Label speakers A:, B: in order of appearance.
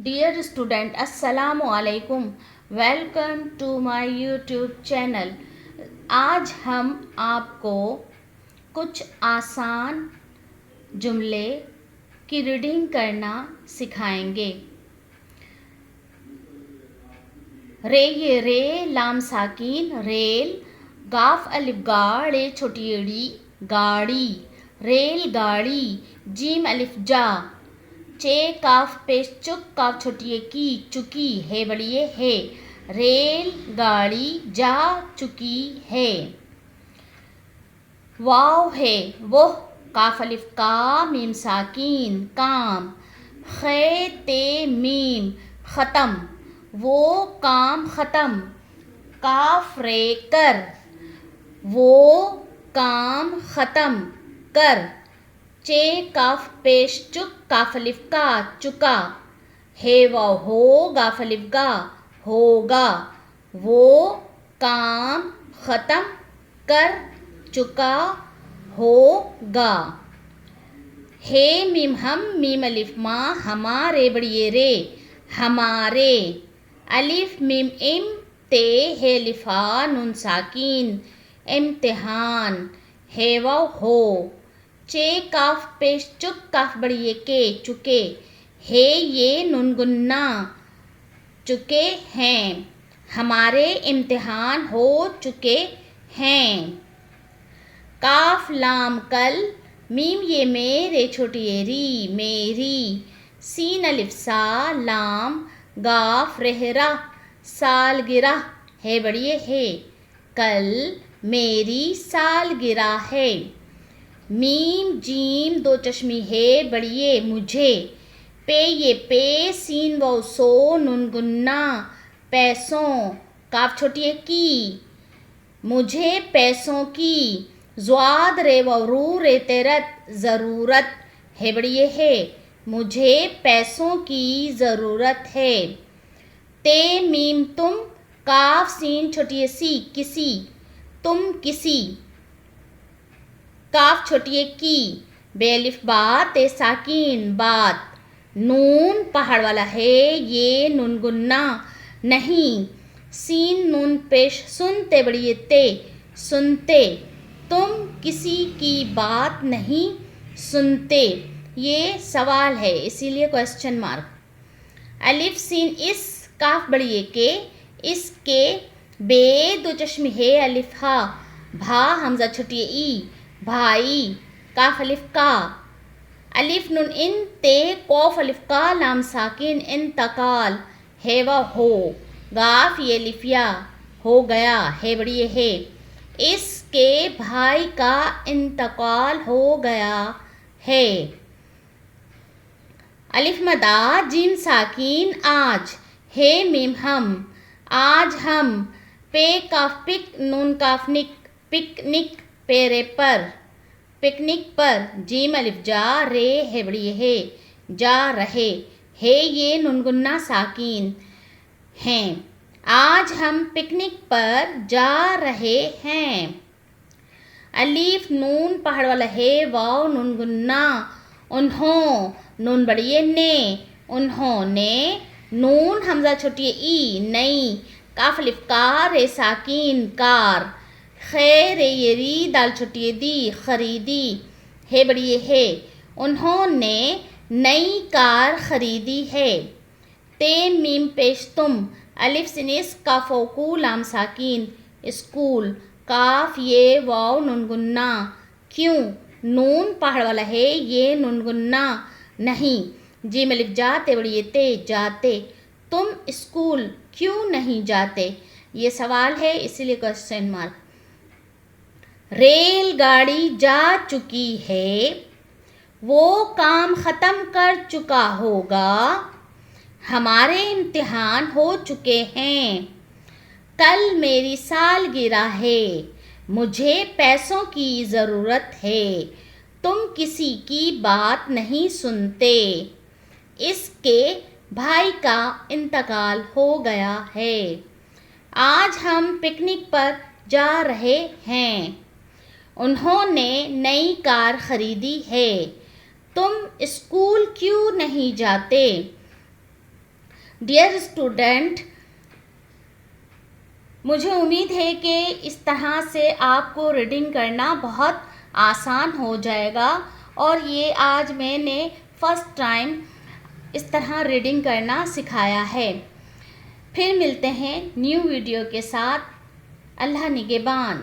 A: Dear student, Assalamu alaikum. Welcome to my YouTube channel. आज हम आपको कुछ आसान जुमले की रीडिंग करना सिखाएंगे। रे ये रे लाम साकिन रेल, गाफ अलिफ गा रे छोटी एड़ी गाड़ी, रेल गाड़ी, जीम अलिफ जा, चे काफ पेश चुक काफ छोटी की चुकी है बड़िए है, रेल गाड़ी जा चुकी है। वाव है वो, काफ अलिफ का मीम साकिन काम, खे ते मीम ख़त्म, वो काम ख़त्म, काफ रे कर, वो काम ख़त्म कर, चे काफ पेश चुक काफ अलिफ का चुका, हे व हो गाफ अलिफ गा होगा, वो काम ख़त्म कर चुका होगा। हे मीम हम मीम अलिफ माँ हमारे बड़िए रे हमारे, अलिफ मीम इम ते हे लिफा नून साकिन इम्तिहान, हे व हो, चे काफ पेश चुक काफ बड़िए के चुके, हे ये नून गुन्ना चुके हैं, हमारे इम्तिहान हो चुके हैं। काफ लाम कल, मीम ये मेरे छोटी एरी मेरी, सीन अलिफ सा लाम गाफ रेहरा सालगिरह है बड़िए है, कल मेरी सालगिरह है। मीम जीम दो चश्मी है बड़िए मुझे, पे ये पे सीन वो सो नून गुन्ना पैसों, काफ छोटी है की मुझे पैसों की, ज़्वाद रे व रू रे तेरत ज़रूरत है बड़िए है, मुझे पैसों की ज़रूरत है। ते मीम तुम, काफ सीन छोटी सी किसी, तुम किसी, काफ छोटी की, बेलिफ बात ए साकिन बात, नून पहाड़ वाला है ये नून गुन्ना नहीं, सीन नून पेश सुनते बड़िए ते सुनते, तुम किसी की बात नहीं सुनते, ये सवाल है इसीलिए क्वेश्चन मार्क। अलिफ सीन इस काफ बड़िए के इसके, बे दो चश्मी है अलिफ हा, भा हमजा छोटी ई भाई, काफ अलिफ का, अलिफ नुन इन ते कौफ अलिफ का लाम साकिन इंतकाल, है व हो, गाफ ये लिफिया हो गया है बड़िए है, इसके भाई का इंतकाल हो गया है। अलिफ मदा जीम साकिन आज, हे मीम हम, आज हम, पे काफ पिक नून काफ निक पिकनिक पेरे पर, पिकनिक पर, जीम अलिफ जा रे है बड़ी है जा रहे, है ये नूनगुन्ना साकिन हैं, आज हम पिकनिक पर जा रहे हैं। अलीफ नून पहाड़ वाला है वाव नूनगुन्ना, उन्हों नून बड़िए ने उन्होंने, नून हमजा छोटी ई नई, काफ अलिफ का रे साकिन कार, खैर ये री दाल छोटी दी खरीदी है बड़ी है, उन्होंने नई कार खरीदी है। ते मीम पेश तुम, अलिफ सिनिस काफोकू लाम साकिन स्कूल, काफ ये वाव नूनगुन्ना, क्यों नून पहाड़ वाला है ये नूनगुन्ना नहीं, जीम अलिफ जाते बड़ी ते जाते, तुम स्कूल क्यों नहीं जाते, ये सवाल है इसीलिए क्वेश्चन मार्क। रेलगाड़ी जा चुकी है, वो काम ख़त्म कर चुका होगा, हमारे इम्तिहान हो चुके हैं, कल मेरी सालगिरह है, मुझे पैसों की ज़रूरत है, तुम किसी की बात नहीं सुनते, इसके भाई का इंतकाल हो गया है, आज हम पिकनिक पर जा रहे हैं, उन्होंने नई कार खरीदी है, तुम स्कूल क्यों नहीं जाते, डियर स्टूडेंट, मुझे उम्मीद है कि इस तरह से आपको रीडिंग करना बहुत आसान हो जाएगा। और ये आज मैंने फर्स्ट टाइम इस तरह रीडिंग करना सिखाया है। फिर मिलते हैं न्यू वीडियो के साथ। अल्लाह निगहबान।